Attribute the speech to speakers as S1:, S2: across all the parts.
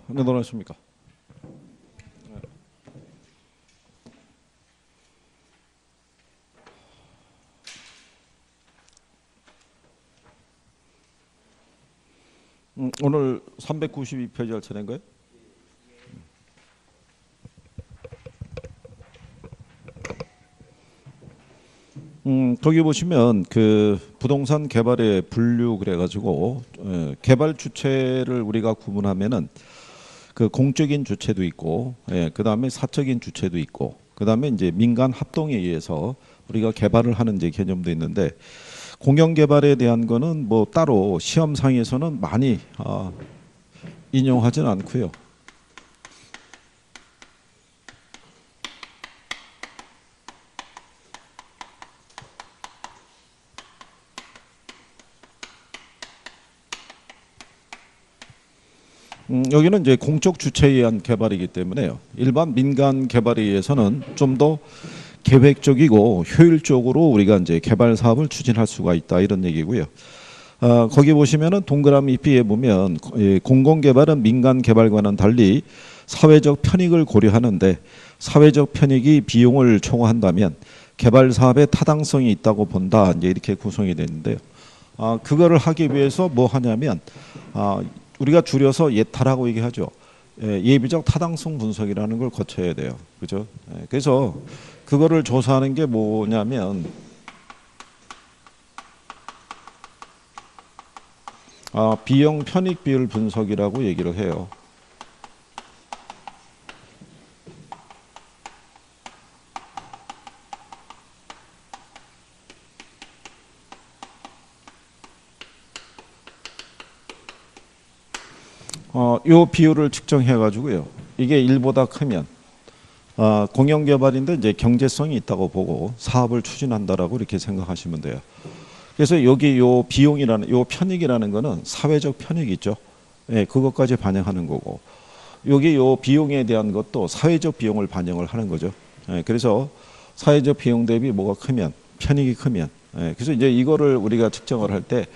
S1: 네, 놀라십니까? 오늘 392페이지 할 차례인 거예요? 거기 보시면 그 부동산 개발의 분류 그래가지고 개발 주체를 우리가 구분하면은 그 공적인 주체도 있고, 그 다음에 사적인 주체도 있고, 그 다음에 이제 민간 합동에 의해서 우리가 개발을 하는 이제 개념도 있는데, 공영 개발에 대한 거는 뭐 따로 시험상에서는 많이 인용하진 않고요. 여기는 이제 공적 주체에 의한 개발이기 때문에요. 일반 민간 개발에 의해서는 좀 더 계획적이고 효율적으로 우리가 이제 개발 사업을 추진할 수가 있다 이런 얘기고요. 거기 보시면은 동그라미 B에 보면 공공 개발은 민간 개발과는 달리 사회적 편익을 고려하는데 사회적 편익이 비용을 초과한다면 개발 사업의 타당성이 있다고 본다 이제 이렇게 구성이 되는데요. 그거를 하기 위해서 뭐 하냐면 우리가 줄여서 예타라고 얘기하죠. 예비적 타당성 분석이라는 걸 거쳐야 돼요. 그죠? 그래서 그거를 조사하는 게 뭐냐면 비용 편익 비율 분석이라고 얘기를 해요. 요 비율을 측정해 가지고요. 이게 1보다 크면 공영 개발인데 이제 경제성이 있다고 보고 사업을 추진한다라고 이렇게 생각하시면 돼요. 그래서 여기 요 비용이라는 요 편익이라는 거는 사회적 편익이 있죠. 예, 그것까지 반영하는 거고. 여기 요 비용에 대한 것도 사회적 비용을 반영을 하는 거죠. 예, 그래서 사회적 비용 대비 뭐가 크면 편익이 크면 그래서 이제 이거를 우리가 측정을 할 때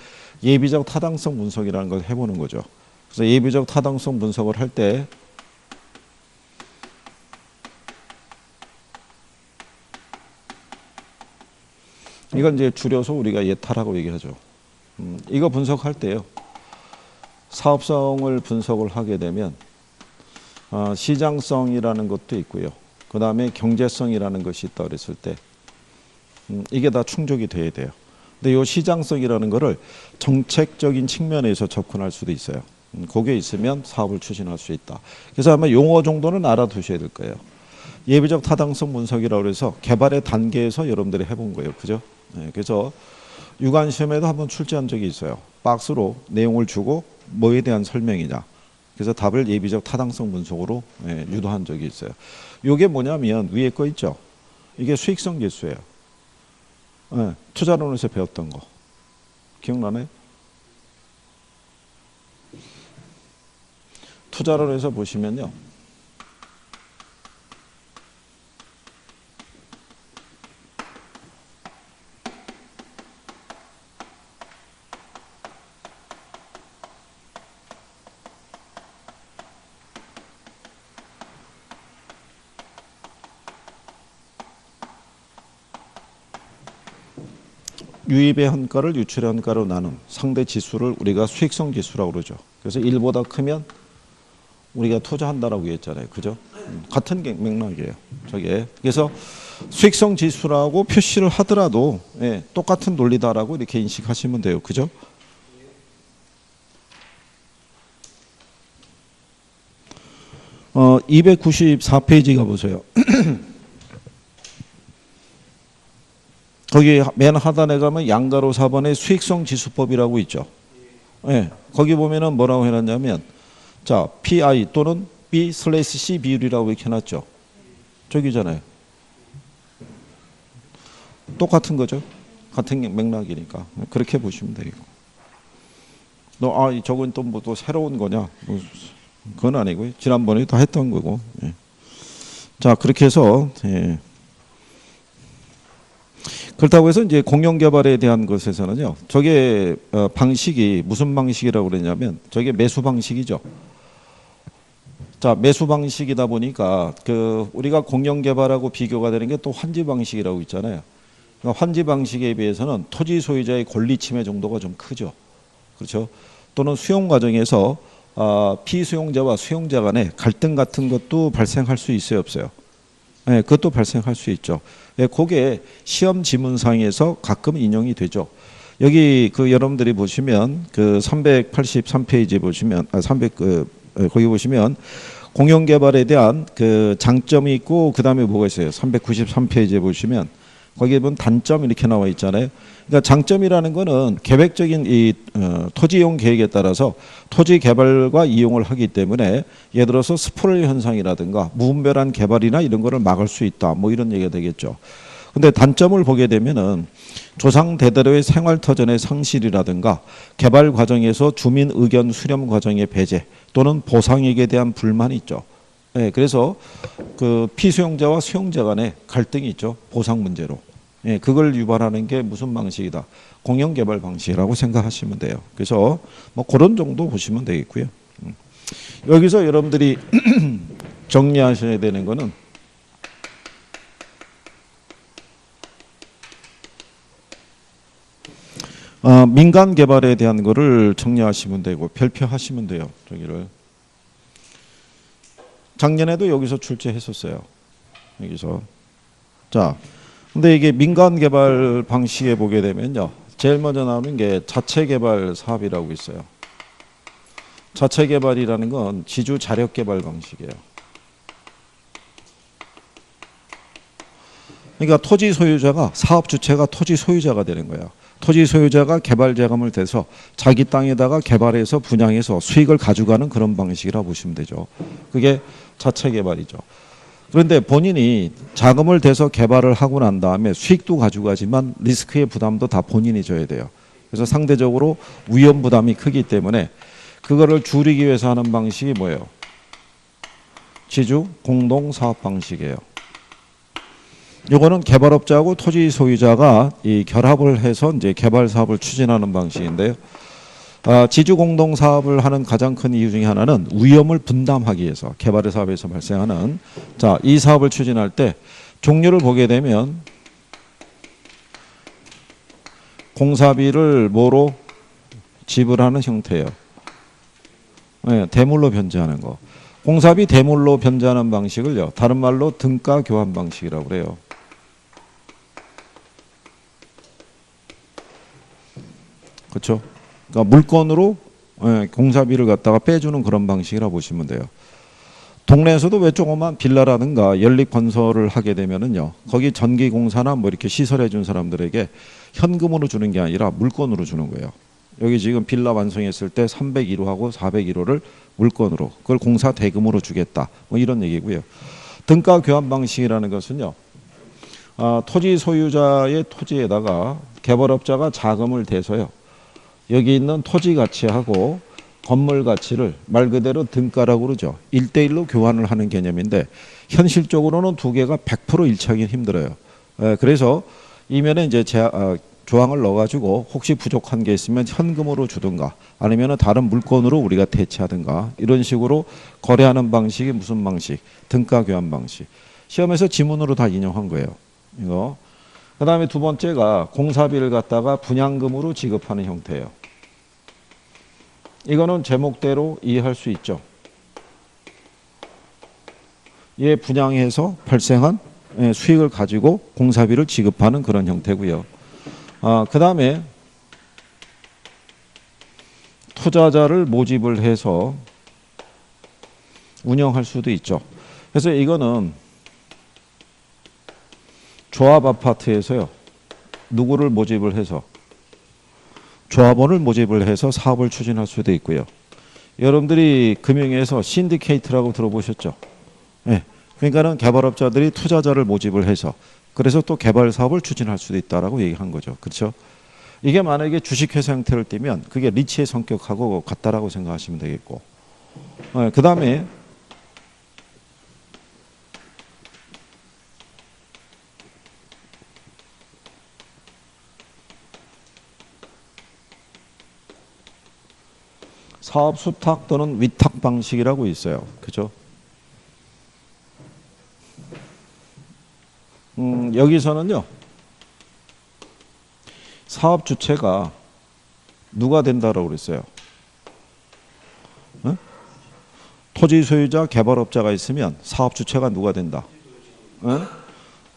S1: 예비적 타당성 분석이라는 걸 해보는 거죠. 그래서 예비적 타당성 분석을 할 때 이건 이제 줄여서 우리가 예타라고 얘기하죠. 이거 분석할 때요. 사업성을 분석을 하게 되면 시장성이라는 것도 있고요. 그 다음에 경제성이라는 것이 있다 그랬을 때 이게 다 충족이 돼야 돼요. 근데 이 시장성이라는 거를 정책적인 측면에서 접근할 수도 있어요. 그게 있으면 사업을 추진할 수 있다. 그래서 아마 용어 정도는 알아두셔야 될 거예요. 예비적 타당성 분석이라고 해서 개발의 단계에서 여러분들이 해본 거예요. 그죠? 그래서 유관 시험에도 한번 출제한 적이 있어요. 박스로 내용을 주고 뭐에 대한 설명이냐. 그래서 답을 예비적 타당성 분석으로 유도한 적이 있어요. 이게 뭐냐면 위에 거 있죠. 이게 수익성 지수예요. 투자론에서 배웠던 거. 기억나나요? 투자론에서 보시면요. 유입의 한가를 유출의 한가로 나눈 상대 지수를 우리가 수익성 지수라고 그러죠. 그래서 1보다 크면 우리가 투자한다라고 했잖아요. 그죠? 같은 맥락이에요. 저게. 그래서 수익성 지수라고 표시를 하더라도 똑같은 논리다라고 이렇게 인식하시면 돼요. 그죠? 어, 294페이지 가보세요. 거기 맨 하단에 가면 양가로 4번에 수익성 지수법이라고 있죠. 거기 보면은 뭐라고 해놨냐면 자, PI 또는 B/C 비율이라고 이렇게 해놨죠. 저기잖아요. 똑같은 거죠. 같은 맥락이니까. 그렇게 보시면 돼요. 저건 또 뭐 또 새로운 거냐? 뭐 그건 아니고요. 지난번에 다 했던 거고. 자, 그렇게 해서 그렇다고 해서 이제 공영 개발에 대한 것에서는요. 저게 방식이 무슨 방식이라고 그러냐면 저게 매수 방식이죠. 자, 매수 방식이다 보니까 그 우리가 공영 개발하고 비교가 되는 게 또 환지 방식이라고 있잖아요. 그러니까 환지 방식에 비해서는 토지 소유자의 권리 침해 정도가 좀 크죠. 그렇죠? 또는 수용 과정에서 피수용자와 수용자 간의 갈등 같은 것도 발생할 수 있어요, 없어요? 네, 그것도 발생할 수 있죠. 네, 그게 시험 지문상에서 가끔 인용이 되죠. 여기 그 여러분들이 보시면 그 383페이지 보시면 300 거기 보시면 공영 개발에 대한 그 장점이 있고 그다음에 뭐가 있어요? 393페이지에 보시면 거기에 보면 단점 이렇게 나와 있잖아요. 그러니까 장점이라는 거는 계획적인 이 토지 이용 계획에 따라서 토지 개발과 이용을 하기 때문에 예를 들어서 스포일 현상이라든가 무분별한 개발이나 이런 거를 막을 수 있다. 뭐 이런 얘기가 되겠죠. 근데 단점을 보게 되면은 조상 대대로의 생활 터전의 상실이라든가 개발 과정에서 주민 의견 수렴 과정의 배제 또는 보상액에 대한 불만이 있죠. 네, 그래서 그 피수용자와 수용자 간의 갈등이 있죠. 보상 문제로. 예, 그걸 유발하는 게 무슨 방식이다? 공영 개발 방식이라고 생각하시면 돼요. 그래서 뭐 그런 정도 보시면 되겠고요. 여기서 여러분들이 정리하셔야 되는 거는 민간 개발에 대한 거를 정리하시면 되고 별표하시면 돼요. 저기를. 작년에도 여기서 출제했었어요. 여기서. 자, 근데 이게 민간 개발 방식에 보게 되면요. 제일 먼저 나오는 게 자체 개발 사업이라고 있어요. 자체 개발이라는 건 지주 자력 개발 방식이에요. 그러니까 토지 소유자가 사업 주체가 토지 소유자가 되는 거예요. 토지 소유자가 개발 자금을 대서 자기 땅에다가 개발해서 분양해서 수익을 가져가는 그런 방식이라고 보시면 되죠. 그게 자체 개발이죠. 그런데 본인이 자금을 대서 개발을 하고 난 다음에 수익도 가져가지만 리스크의 부담도 다 본인이 져야 돼요. 그래서 상대적으로 위험 부담이 크기 때문에 그거를 줄이기 위해서 하는 방식이 뭐예요? 지주 공동 사업 방식이에요. 이거는 개발업자하고 토지 소유자가 이 결합을 해서 이제 개발 사업을 추진하는 방식인데요. 지주 공동 사업을 하는 가장 큰 이유 중에 하나는 위험을 분담하기 위해서 개발 사업에서 발생하는 자, 이 사업을 추진할 때 종류를 보게 되면 공사비를 뭐로 지불하는 형태예요. 네, 대물로 변제하는 거. 공사비 대물로 변제하는 방식을요. 다른 말로 등가 교환 방식이라고 그래요. 그렇죠? 그러니까 물건으로 공사비를 갖다가 빼주는 그런 방식이라고 보시면 돼요. 동네에서도 왜 조그만 빌라라든가 연립 건설을 하게 되면은요, 거기 전기 공사나 뭐 이렇게 시설해 준 사람들에게 현금으로 주는 게 아니라 물건으로 주는 거예요. 여기 지금 빌라 완성했을 때 301호하고 401호를 물건으로, 그걸 공사 대금으로 주겠다. 뭐 이런 얘기고요. 등가 교환 방식이라는 것은요, 토지 소유자의 토지에다가 개발업자가 자금을 대서요, 여기 있는 토지 가치하고 건물 가치를 말 그대로 등가라고 그러죠. 1대1로 교환을 하는 개념인데 현실적으로는 두 개가 100% 일치하기는 힘들어요. 그래서 이면에 이제 조항을 넣어가지고 혹시 부족한 게 있으면 현금으로 주든가 아니면 다른 물건으로 우리가 대체하든가 이런 식으로 거래하는 방식이 무슨 방식? 등가 교환 방식. 시험에서 지문으로 다 인용한 거예요. 이거. 그 다음에 두 번째가 공사비를 갖다가 분양금으로 지급하는 형태예요. 이거는 제목대로 이해할 수 있죠. 얘 분양해서 발생한 수익을 가지고 공사비를 지급하는 그런 형태고요. 그 다음에 투자자를 모집을 해서 운영할 수도 있죠. 그래서 이거는 조합 아파트에서요, 누구를 모집을 해서 조합원을 모집을 해서 사업을 추진할 수도 있고요. 여러분들이 금융에서 신디케이트라고 들어보셨죠? 네. 그러니까는 개발업자들이 투자자를 모집을 해서 그래서 또 개발 사업을 추진할 수도 있다라고 얘기한 거죠. 그렇죠? 이게 만약에 주식회사 형태를 띠면 그게 리츠의 성격하고 같다라고 생각하시면 되겠고, 그 다음에 사업 수탁 또는 위탁 방식이라고 있어요. 그죠? 여기서는요. 사업 주체가 누가 된다라고 그랬어요? 어? 토지 소유자, 개발업자가 있으면 사업 주체가 누가 된다? 어?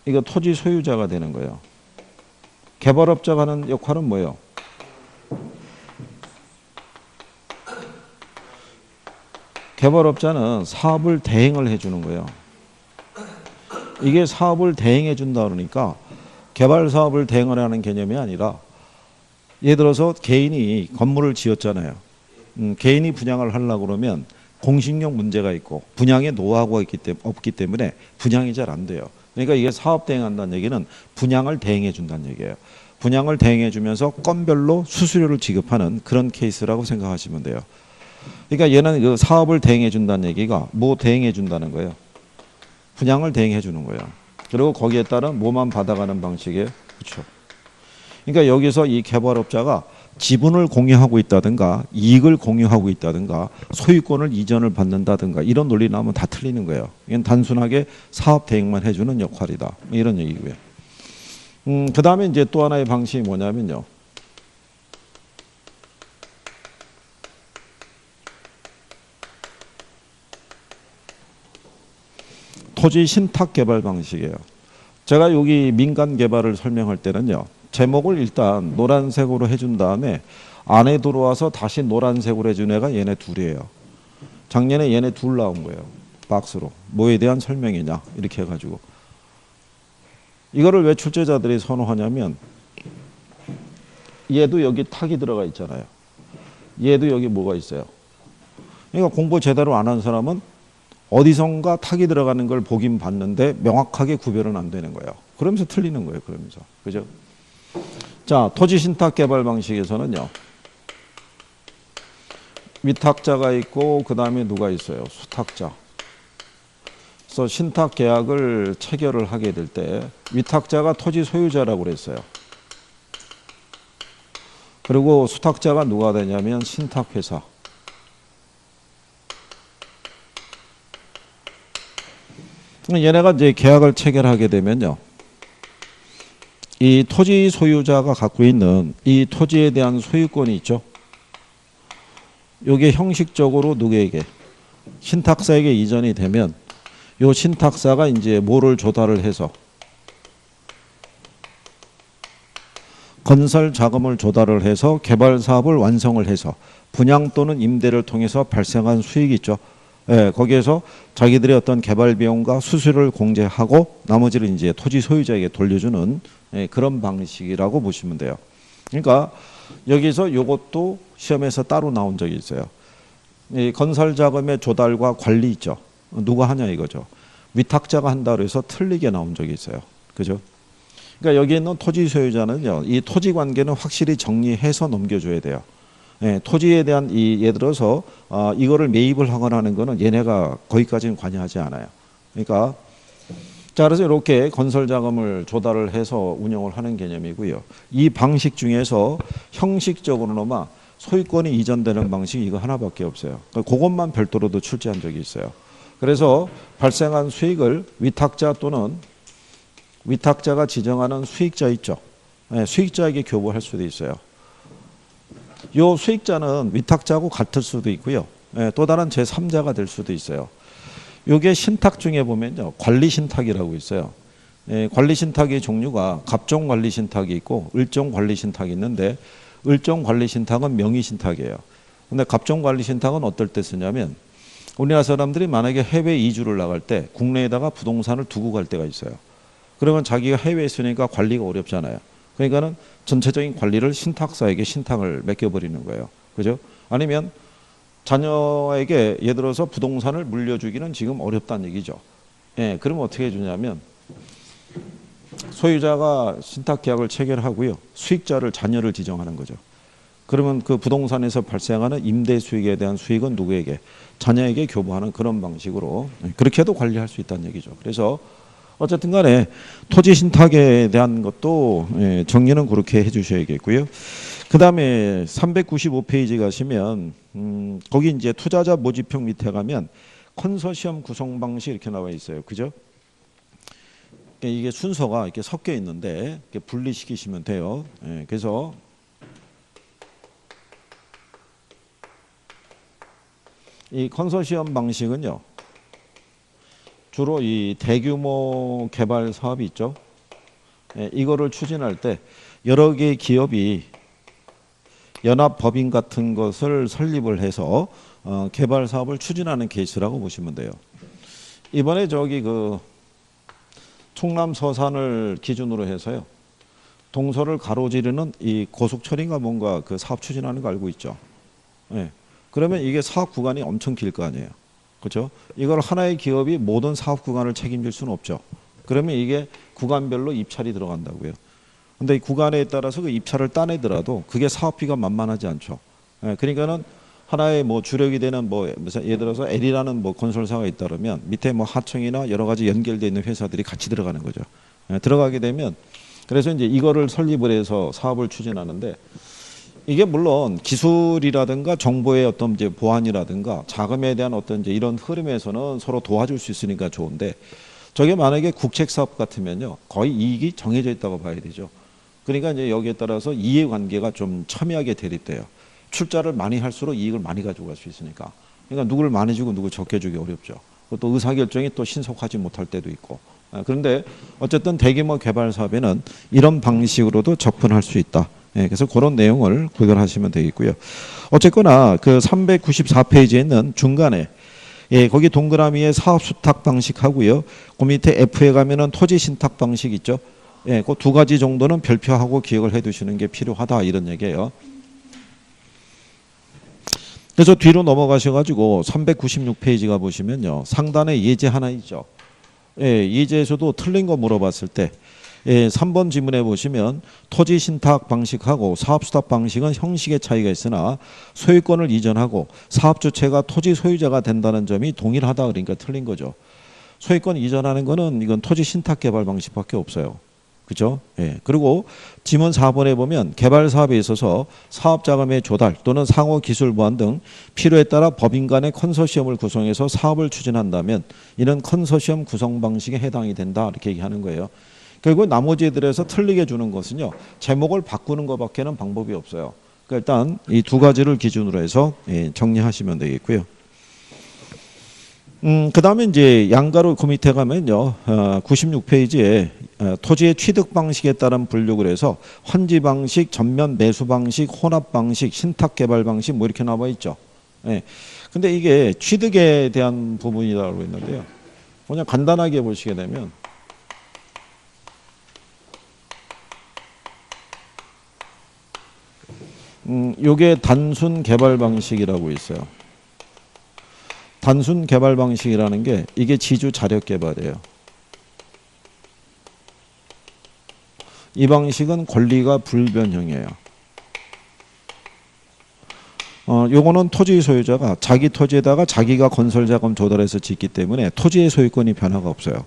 S1: 이거 토지 소유자가 되는 거예요. 개발업자가 하는 역할은 뭐예요? 개발업자는 사업을 대행을 해주는 거예요. 이게 사업을 대행해 준다 그러니까 개발 사업을 대행을 하는 개념이 아니라 예를 들어서 개인이 건물을 지었잖아요. 개인이 분양을 하려고 그러면 공식력 문제가 있고 분양의 노하우가 없기 때문에 분양이 잘 안 돼요. 그러니까 이게 사업 대행한다는 얘기는 분양을 대행해 준다는 얘기예요. 분양을 대행해 주면서 건별로 수수료를 지급하는 그런 케이스라고 생각하시면 돼요. 그러니까 얘는 그 사업을 대행해 준다는 얘기가 뭐 대행해 준다는 거예요? 분양을 대행해 주는 거예요. 그리고 거기에 따른 뭐만 받아가는 방식이에요. 그렇죠. 그러니까 여기서 이 개발업자가 지분을 공유하고 있다든가 이익을 공유하고 있다든가 소유권을 이전을 받는다든가 이런 논리 나오면 다 틀리는 거예요. 이건 단순하게 사업 대행만 해주는 역할이다. 이런 얘기고요. 그 다음에 이제 또 하나의 방식이 뭐냐면요. 토지 신탁 개발 방식이에요. 제가 여기 민간 개발을 설명할 때는요. 제목을 일단 노란색으로 해준 다음에 안에 들어와서 다시 노란색으로 해준 애가 얘네 둘이에요. 작년에 얘네 둘 나온 거예요. 박스로. 뭐에 대한 설명이냐 이렇게 해가지고. 이거를 왜 출제자들이 선호하냐면 얘도 여기 탁이 들어가 있잖아요. 얘도 여기 뭐가 있어요. 그러니까 공부 제대로 안 한 사람은 어디선가 탁이 들어가는 걸 보긴 봤는데 명확하게 구별은 안 되는 거예요. 그러면서 틀리는 거예요. 그러면서. 그죠? 자, 토지 신탁 개발 방식에서는요. 위탁자가 있고 그 다음에 누가 있어요? 수탁자. 그래서 신탁 계약을 체결을 하게 될 때 위탁자가 토지 소유자라고 그랬어요. 그리고 수탁자가 누가 되냐면 신탁회사. 얘네가 이제 계약을 체결하게 되면요. 이 토지 소유자가 갖고 있는 이 토지에 대한 소유권이 있죠. 이게 형식적으로 누구에게? 신탁사에게 이전이 되면 이 신탁사가 이제 뭐를 조달을 해서 건설 자금을 조달을 해서 개발 사업을 완성을 해서 분양 또는 임대를 통해서 발생한 수익이 있죠. 예, 거기에서 자기들의 어떤 개발 비용과 수수료를 공제하고 나머지를 이제 토지 소유자에게 돌려주는 그런 방식이라고 보시면 돼요. 그러니까 여기서 이것도 시험에서 따로 나온 적이 있어요. 이 건설 자금의 조달과 관리 있죠. 누가 하냐 이거죠. 위탁자가 한다고 해서 틀리게 나온 적이 있어요. 그죠? 그러니까 여기 있는 토지 소유자는요. 이 토지 관계는 확실히 정리해서 넘겨줘야 돼요. 예, 토지에 대한 예를 들어서 이거를 매입을 하거나 하는 거는 얘네가 거기까지는 관여하지 않아요. 그러니까 자 그래서 이렇게 건설 자금을 조달을 해서 운영을 하는 개념이고요. 이 방식 중에서 형식적으로는 소유권이 이전되는 방식이 이거 하나밖에 없어요. 그것만 별도로도 출제한 적이 있어요. 그래서 발생한 수익을 위탁자 또는 위탁자가 지정하는 수익자 있죠. 예, 수익자에게 교부할 수도 있어요. 요 수익자는 위탁자하고 같을 수도 있고요. 예, 또 다른 제3자가 될 수도 있어요. 요게 신탁 중에 보면요. 관리신탁이라고 있어요. 예, 관리신탁의 종류가 갑종관리신탁이 있고 을종관리신탁이 있는데 을종관리신탁은 명의신탁이에요. 근데 갑종관리신탁은 어떨 때 쓰냐면 우리나라 사람들이 만약에 해외 이주를 나갈 때 국내에다가 부동산을 두고 갈 때가 있어요. 그러면 자기가 해외에 있으니까 관리가 어렵잖아요. 그러니까는 전체적인 관리를 신탁사에게 신탁을 맡겨버리는 거예요. 그죠? 아니면 자녀에게 예를 들어서 부동산을 물려주기는 지금 어렵다는 얘기죠. 예, 그러면 어떻게 해주냐면 소유자가 신탁계약을 체결하고요. 수익자를 자녀를 지정하는 거죠. 그러면 그 부동산에서 발생하는 임대 수익에 대한 수익은 누구에게? 자녀에게 교부하는 그런 방식으로 그렇게 해도 관리할 수 있다는 얘기죠. 그래서 어쨌든 간에 토지 신탁에 대한 것도 정리는 그렇게 해 주셔야겠고요. 그 다음에 395페이지 가시면 거기 이제 투자자 모집형 밑에 가면 컨소시엄 구성 방식 이렇게 나와 있어요. 그죠? 이게 순서가 이렇게 섞여 있는데 이렇게 분리시키시면 돼요. 예, 그래서 이 컨소시엄 방식은요, 주로 이 대규모 개발 사업이 있죠. 예, 이거를 추진할 때 여러 개의 기업이 연합 법인 같은 것을 설립을 해서 개발 사업을 추진하는 케이스라고 보시면 돼요. 이번에 저기 그 충남 서산을 기준으로 해서요, 동서를 가로지르는 이 고속철인가 뭔가 그 사업 추진하는 거 알고 있죠. 예. 그러면 이게 사업 구간이 엄청 길 거 아니에요. 그렇죠? 이걸 하나의 기업이 모든 사업 구간을 책임질 수는 없죠. 그러면 이게 구간별로 입찰이 들어간다고요. 근데 이 구간에 따라서 그 입찰을 따내더라도 그게 사업비가 만만하지 않죠. 예, 그러니까는 하나의 뭐 주력이 되는 뭐 예를 들어서 L이라는 뭐 건설사가 있다면 밑에 뭐 하청이나 여러 가지 연결되어 있는 회사들이 같이 들어가는 거죠. 예, 들어가게 되면 그래서 이제 이거를 설립을 해서 사업을 추진하는데, 이게 물론 기술이라든가 정보의 어떤 이제 보안이라든가 자금에 대한 어떤 이제 이런 흐름에서는 서로 도와줄 수 있으니까 좋은데, 저게 만약에 국책 사업 같으면요, 거의 이익이 정해져 있다고 봐야 되죠. 그러니까 이제 여기에 따라서 이해관계가 좀 첨예하게 대립돼요. 출자를 많이 할수록 이익을 많이 가져갈 수 있으니까. 그러니까 누구를 많이 주고 누구 적게 주기 어렵죠. 또 의사결정이 또 신속하지 못할 때도 있고. 그런데 어쨌든 대규모 개발 사업에는 이런 방식으로도 접근할 수 있다. 그래서 그런 내용을 구별하시면 되겠고요. 어쨌거나 그 394페이지에 있는 중간에 거기 동그라미에 사업 수탁 방식 하고요. 그 밑에 F에 가면은 토지 신탁 방식 있죠. 그 두 가지 정도는 별표하고 기억을 해 두시는 게 필요하다, 이런 얘기예요. 그래서 뒤로 넘어가셔가지고 396페이지가 보시면요, 상단에 예제 하나 있죠. 예제에서도 틀린 거 물어봤을 때 3번 지문에 보시면 토지 신탁 방식하고 사업 수탁 방식은 형식의 차이가 있으나 소유권을 이전하고 사업 주체가 토지 소유자가 된다는 점이 동일하다, 그러니까 틀린 거죠. 소유권 이전하는 거는 이건 토지 신탁 개발 방식밖에 없어요. 그죠? 그리고 지문 4번에 보면 개발 사업에 있어서 사업 자금의 조달 또는 상호 기술 보완 등 필요에 따라 법인 간의 컨소시엄을 구성해서 사업을 추진한다면 이는 컨소시엄 구성 방식에 해당이 된다, 이렇게 얘기하는 거예요. 결국 나머지 애들에서 틀리게 주는 것은요, 제목을 바꾸는 것밖에는 방법이 없어요. 그러니까 일단 이 두 가지를 기준으로 해서 정리하시면 되겠고요. 그 다음에 이제 양가로 그 밑에 가면요, 96페이지에 토지의 취득 방식에 따른 분류를 해서 환지 방식, 전면 매수 방식, 혼합 방식, 신탁 개발 방식 뭐 이렇게 나와 있죠. 근데 이게 취득에 대한 부분이라고 했는데요. 그냥 간단하게 보시게 되면 요게 단순 개발 방식이라고 있어요. 단순 개발 방식이라는 게 이게 지주 자력 개발이에요. 이 방식은 권리가 불변형이에요. 요거는 토지 소유자가 자기 토지에다가 자기가 건설 자금 조달해서 짓기 때문에 토지의 소유권이 변화가 없어요.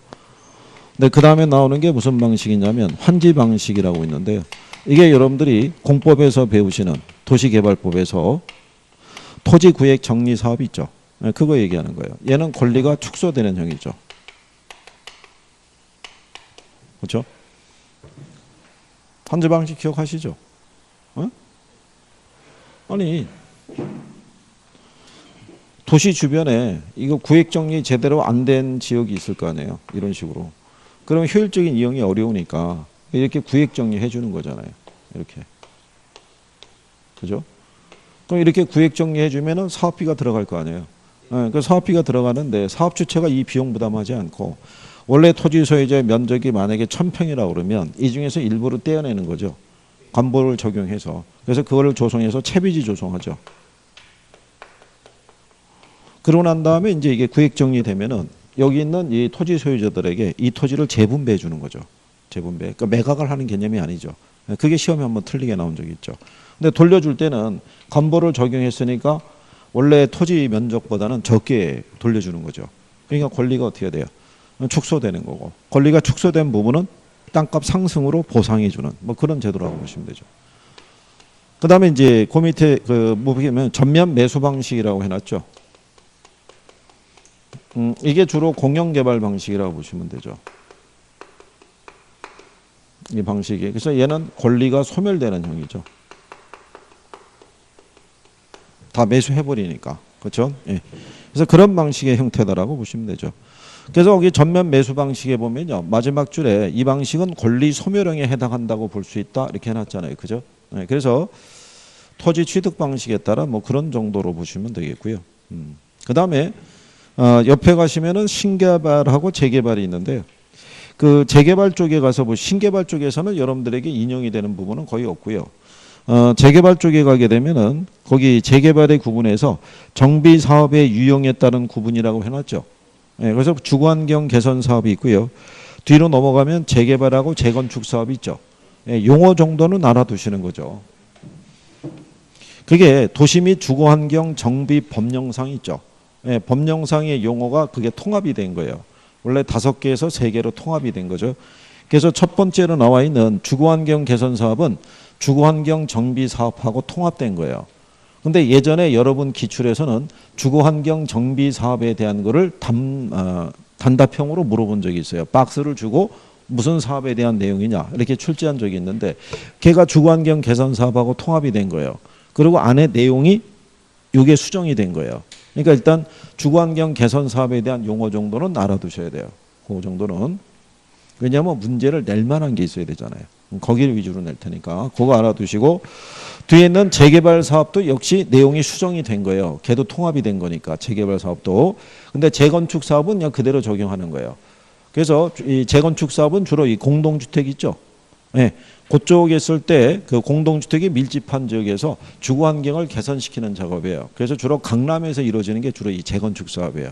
S1: 근데 그 다음에 나오는 게 무슨 방식이냐면 환지 방식이라고 있는데요. 이게 여러분들이 공법에서 배우시는 도시개발법에서 토지구획 정리 사업 있죠. 그거 얘기하는 거예요. 얘는 권리가 축소되는 형이죠. 그렇죠? 환지 방식 기억하시죠? 아니, 도시 주변에 이거 구획 정리 제대로 안 된 지역이 있을 거 아니에요. 이런 식으로. 그러면 효율적인 이용이 어려우니까 이렇게 구획 정리 해주는 거잖아요. 이렇게. 그죠? 그럼 이렇게 구획 정리해 주면은 사업비가 들어갈 거 아니에요. 그 사업비가 들어가는데 사업 주체가 이 비용 부담하지 않고, 원래 토지 소유자의 면적이 만약에 1000평이라고 그러면 이 중에서 일부를 떼어내는 거죠. 관보를 적용해서. 그래서 그거를 조성해서 채비지 조성하죠. 그러고 난 다음에 이제 이게 구획 정리되면은 여기 있는 이 토지 소유자들에게 이 토지를 재분배해 주는 거죠. 재분배. 그러니까 매각을 하는 개념이 아니죠. 그게 시험에 한번 틀리게 나온 적이 있죠. 근데 돌려줄 때는 관보를 적용했으니까 원래 토지 면적보다는 적게 돌려주는 거죠. 그러니까 권리가 어떻게 돼요? 축소되는 거고, 권리가 축소된 부분은 땅값 상승으로 보상해 주는 뭐 그런 제도라고 보시면 되죠. 그 다음에 이제 그 밑에 그 보면 전면 매수 방식이라고 해놨죠. 이게 주로 공영 개발 방식이라고 보시면 되죠. 이 방식이. 그래서 얘는 권리가 소멸되는 형이죠. 다 매수해버리니까. 그렇죠? 예. 그래서 그런 방식의 형태다라고 보시면 되죠. 그래서 여기 전면 매수 방식에 보면요. 마지막 줄에 이 방식은 권리 소멸형에 해당한다고 볼 수 있다. 이렇게 해놨잖아요. 그죠? 예. 그래서 토지 취득 방식에 따라 뭐 그런 정도로 보시면 되겠고요. 그 다음에 옆에 가시면은 신개발하고 재개발이 있는데요. 그 재개발 쪽에 가서 신개발 쪽에서는 여러분들에게 인용이 되는 부분은 거의 없고요. 재개발 쪽에 가게 되면은 거기 재개발의 구분에서 정비 사업의 유형에 따른 구분이라고 해놨죠. 예, 그래서 주거환경 개선 사업이 있고요. 뒤로 넘어가면 재개발하고 재건축 사업이 있죠. 예, 용어 정도는 알아두시는 거죠. 그게 도시 및 주거환경 정비 법령상이 있죠. 예, 법령상의 용어가 그게 통합이 된 거예요. 원래 5개에서 3개로 통합이 된 거죠. 그래서 첫 번째로 나와 있는 주거환경 개선 사업은 주거환경 정비 사업하고 통합된 거예요. 근데 예전에 여러분 기출에서는 주거환경 정비 사업에 대한 거를 단답형으로 물어본 적이 있어요. 박스를 주고 무슨 사업에 대한 내용이냐 이렇게 출제한 적이 있는데 걔가 주거환경 개선 사업하고 통합이 된 거예요. 그리고 안에 내용이 이게 수정이 된 거예요. 그러니까 일단 주거환경 개선 사업에 대한 용어 정도는 알아두셔야 돼요. 그 정도는. 왜냐하면 문제를 낼 만한 게 있어야 되잖아요. 거기를 위주로 낼 테니까 그거 알아두시고 뒤에 있는 재개발 사업도 역시 내용이 수정이 된 거예요. 걔도 통합이 된 거니까 재개발 사업도. 근데 재건축 사업은 그냥 그대로 적용하는 거예요. 그래서 이 재건축 사업은 주로 이 공동주택 있죠. 네. 그쪽에 있을 때 그 공동주택이 밀집한 지역에서 주거환경을 개선시키는 작업이에요. 그래서 주로 강남에서 이루어지는 게 주로 이 재건축 사업이에요.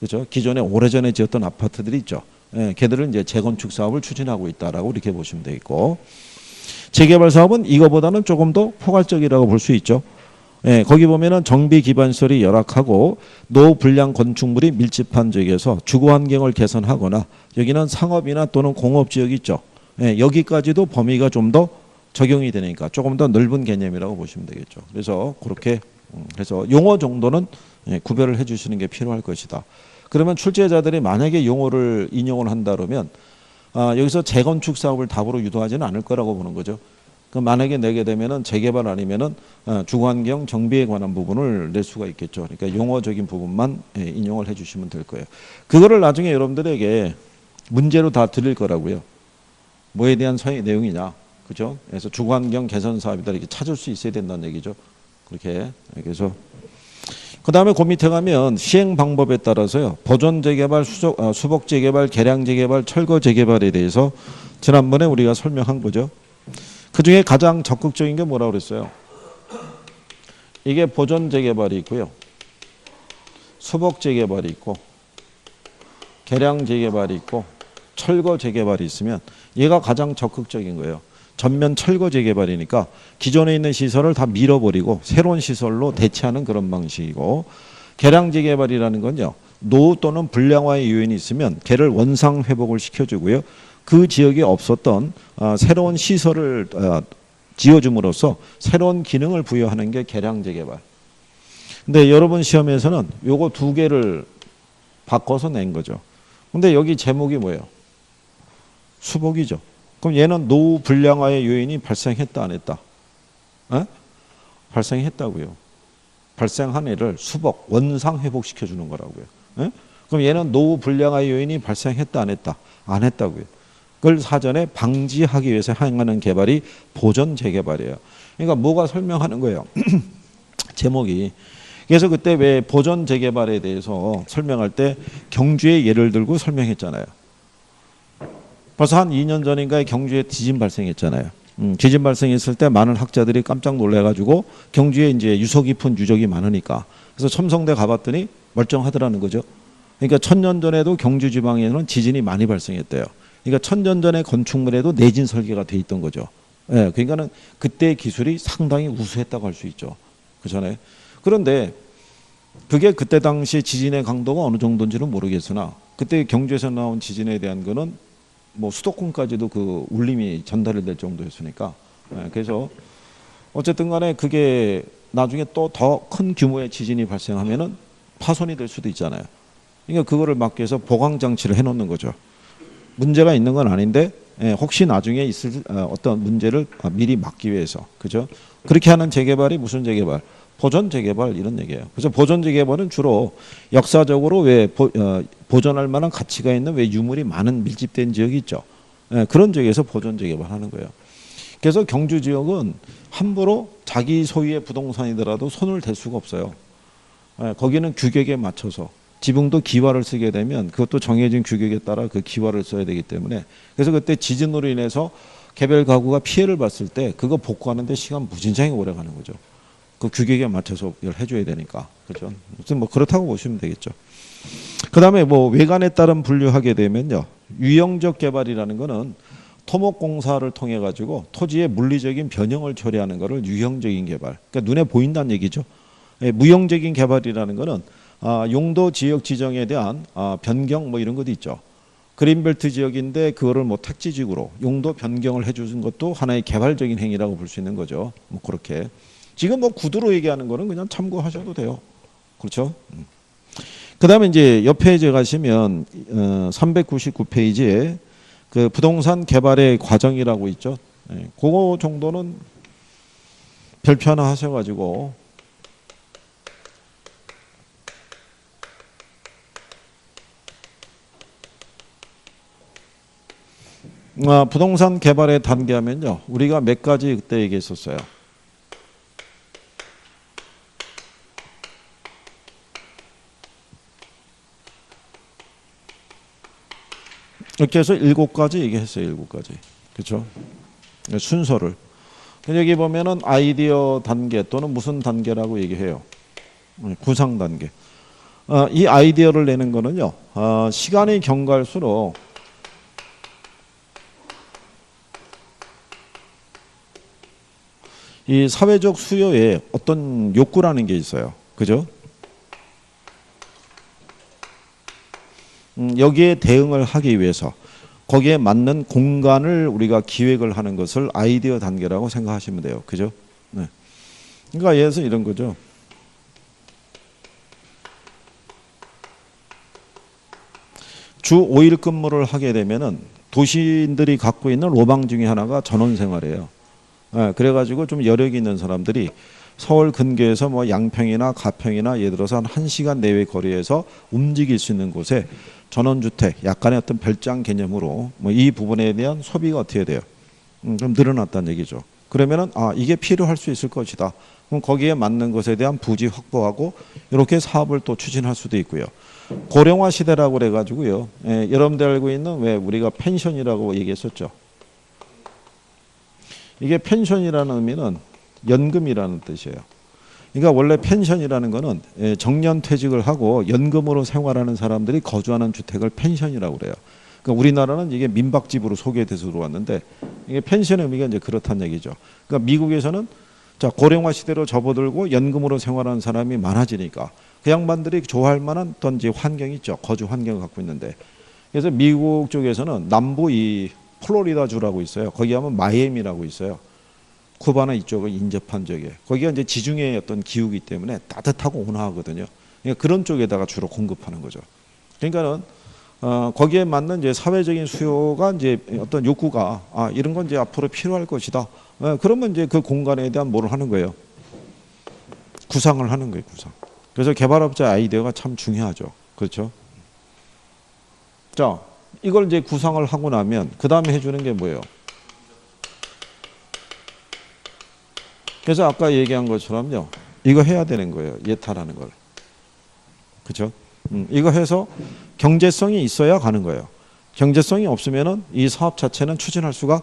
S1: 그렇죠? 기존에 오래전에 지었던 아파트들이 있죠. 예, 걔들은 이제 재건축 사업을 추진하고 있다라고 이렇게 보시면 되겠고, 재개발 사업은 이거보다는 조금 더 포괄적이라고 볼 수 있죠. 예, 거기 보면은 정비 기반 시설이 열악하고 노불량 건축물이 밀집한 지역에서 주거 환경을 개선하거나 여기는 상업이나 또는 공업 지역이 있죠. 예, 여기까지도 범위가 좀 더 적용이 되니까 조금 더 넓은 개념이라고 보시면 되겠죠. 그래서 그렇게 그래서 용어 정도는 예, 구별을 해주시는 게 필요할 것이다. 그러면 출제자들이 만약에 용어를 인용을 한다 그러면 여기서 재건축 사업을 답으로 유도하지는 않을 거라고 보는 거죠. 그 만약에 내게 되면은 재개발 아니면은 주거환경 정비에 관한 부분을 낼 수가 있겠죠. 그러니까 용어적인 부분만 인용을 해주시면 될 거예요. 그거를 나중에 여러분들에게 문제로 다 드릴 거라고요. 뭐에 대한 내용이냐, 그죠? 그래서 주거환경 개선 사업이다 이렇게 찾을 수 있어야 된다는 얘기죠. 그렇게 그래서. 그 다음에 그 밑에 가면 시행 방법에 따라서요. 보존 재개발, 수복 재개발, 개량 재개발, 철거 재개발에 대해서 지난번에 우리가 설명한 거죠. 그 중에 가장 적극적인 게 뭐라고 그랬어요? 이게 보존 재개발이 있고요. 수복 재개발이 있고 개량 재개발이 있고 철거 재개발이 있으면 얘가 가장 적극적인 거예요. 전면 철거 재개발이니까 기존에 있는 시설을 다 밀어버리고 새로운 시설로 대체하는 그런 방식이고, 개량 재개발이라는 건요. 노후 또는 불량화의 요인이 있으면 걔를 원상 회복을 시켜주고요. 그 지역에 없었던 새로운 시설을 지어줌으로써 새로운 기능을 부여하는 게 개량 재개발. 근데 여러분 시험에서는 요거 2개를 바꿔서 낸 거죠. 근데 여기 제목이 뭐예요? 수복이죠. 그럼 얘는 노후 불량화의 요인이 발생했다 안 했다? 에? 발생했다고요. 발생한 애를 수복, 원상 회복시켜주는 거라고요. 에? 그럼 얘는 노후 불량화의 요인이 발생했다 안 했다? 안 했다고요. 그걸 사전에 방지하기 위해서 행하는 개발이 보존 재개발이에요. 그러니까 뭐가 설명하는 거예요? 제목이. 그래서 그때 왜 보존 재개발에 대해서 설명할 때 경주의 예를 들고 설명했잖아요. 벌써 한 2년 전인가에 경주에 지진 발생했잖아요. 지진 발생했을 때 많은 학자들이 깜짝 놀래가지고 경주에 이제 유서 깊은 유적이 많으니까 그래서 첨성대 가봤더니 멀쩡하더라는 거죠. 그러니까 1000년 전에도 경주 지방에는 지진이 많이 발생했대요. 그러니까 1000년 전에 건축물에도 내진 설계가 돼 있던 거죠. 예, 그러니까는 그때의 기술이 상당히 우수했다고 할 수 있죠. 그 전에. 그런데 그게 그때 당시 지진의 강도가 어느 정도인지는 모르겠으나 그때 경주에서 나온 지진에 대한 거는 뭐 수도권까지도 그 울림이 전달이 될 정도였으니까. 그래서 어쨌든 간에 그게 나중에 또 더 큰 규모의 지진이 발생하면은 파손이 될 수도 있잖아요. 그러니까 그거를 막기 위해서 보강 장치를 해놓는 거죠. 문제가 있는 건 아닌데 혹시 나중에 있을 어떤 문제를 미리 막기 위해서, 그죠? 그렇게 하는 재개발이 무슨 재개발? 보존 재개발 이런 얘기예요. 그래서 보존 재개발은 주로 역사적으로 왜 보존할 만한 가치가 있는 왜 유물이 많은 밀집된 지역이 있죠. 그런 지역에서 보존 재개발하는 거예요. 그래서 경주 지역은 함부로 자기 소유의 부동산이더라도 손을 댈 수가 없어요. 거기는 규격에 맞춰서 지붕도 기와를 쓰게 되면 그것도 정해진 규격에 따라 그 기와를 써야 되기 때문에, 그래서 그때 지진으로 인해서 개별 가구가 피해를 봤을 때 그거 복구하는데 시간 무진장이 오래 가는 거죠. 그 규격에 맞춰서 이걸 해줘야 되니까, 그죠? 무슨 뭐 그렇다고 보시면 되겠죠. 그 다음에 뭐 외관에 따른 분류하게 되면요, 유형적 개발이라는 거는 토목공사를 통해 가지고 토지의 물리적인 변형을 처리하는 것을 유형적인 개발, 그러니까 눈에 보인다는 얘기죠. 무형적인 개발이라는 거는 용도 지역 지정에 대한 변경 뭐 이런 것도 있죠. 그린벨트 지역인데 그거를 뭐 택지지구로 용도 변경을 해주는 것도 하나의 개발적인 행위라고 볼 수 있는 거죠. 뭐 그렇게 지금 뭐 구두로 얘기하는 거는 그냥 참고하셔도 돼요. 그렇죠? 그다음에 이제 옆에 이제 가시면 399페이지에 그 부동산 개발의 과정이라고 있죠. 그거 정도는 별표 하나 하셔가지고 부동산 개발의 단계 하면요, 우리가 몇 가지 그때 얘기했었어요. 이렇게 해서 7가지 얘기했어요. 7가지. 그렇죠? 순서를. 여기 보면은 아이디어 단계 또는 무슨 단계라고 얘기해요. 구상 단계. 이 아이디어를 내는 거는요, 시간이 경과할수록 이 사회적 수요에 어떤 욕구라는 게 있어요. 그죠? 여기에 대응을 하기 위해서 거기에 맞는 공간을 우리가 기획을 하는 것을 아이디어 단계라고 생각하시면 돼요. 그죠? 네. 그러니까 예를 들어서 이런 거죠. 주 5일 근무를 하게 되면은 도시인들이 갖고 있는 로망 중에 하나가 전원생활이에요. 그래가지고 좀 여력이 있는 사람들이 서울 근교에서 뭐 양평이나 가평이나 예를 들어서 한 1시간 내외 거리에서 움직일 수 있는 곳에 전원주택, 약간의 어떤 별장 개념으로 뭐 이 부분에 대한 소비가 어떻게 돼요? 좀 늘어났다는 얘기죠. 그러면은 이게 필요할 수 있을 것이다. 그럼 거기에 맞는 것에 대한 부지 확보하고 이렇게 사업을 또 추진할 수도 있고요. 고령화 시대라고 그래가지고요. 여러분들 알고 있는 왜 우리가 펜션이라고 얘기했었죠. 이게 펜션이라는 의미는 연금이라는 뜻이에요. 그러니까 원래 펜션이라는 거는 정년퇴직을 하고 연금으로 생활하는 사람들이 거주하는 주택을 펜션이라고 그래요. 그러니까 우리나라는 이게 민박집으로 소개돼서 들어왔는데 이게 펜션의 의미가 이제 그렇다는 얘기죠. 그러니까 미국에서는 자, 고령화 시대로 접어들고 연금으로 생활하는 사람이 많아지니까 그 양반들이 좋아할 만한 어떤 이제 환경이 있죠. 거주 환경을 갖고 있는데, 그래서 미국 쪽에서는 남부 이 플로리다 주라고 있어요. 거기 하면 마이애미라고 있어요. 쿠바나 이쪽을 인접한 지역에 거기가 이제 지중해의 어떤 기후이기 때문에 따뜻하고 온화하거든요. 그러니까 그런 쪽에다가 주로 공급하는 거죠. 그러니까는 거기에 맞는 이제 사회적인 수요가 이제 어떤 욕구가 이런 건 이제 앞으로 필요할 것이다. 그러면 이제 그 공간에 대한 뭐를 하는 거예요? 구상을 하는 거예요, 구상. 그래서 개발업자 아이디어가 참 중요하죠. 그렇죠? 자, 이걸 이제 구상을 하고 나면 그 다음에 해주는 게 뭐예요? 그래서 아까 얘기한 것처럼요, 이거 해야 되는 거예요. 예타라는 걸. 그렇죠? 이거 해서 경제성이 있어야 가는 거예요. 경제성이 없으면은 이 사업 자체는 추진할 수가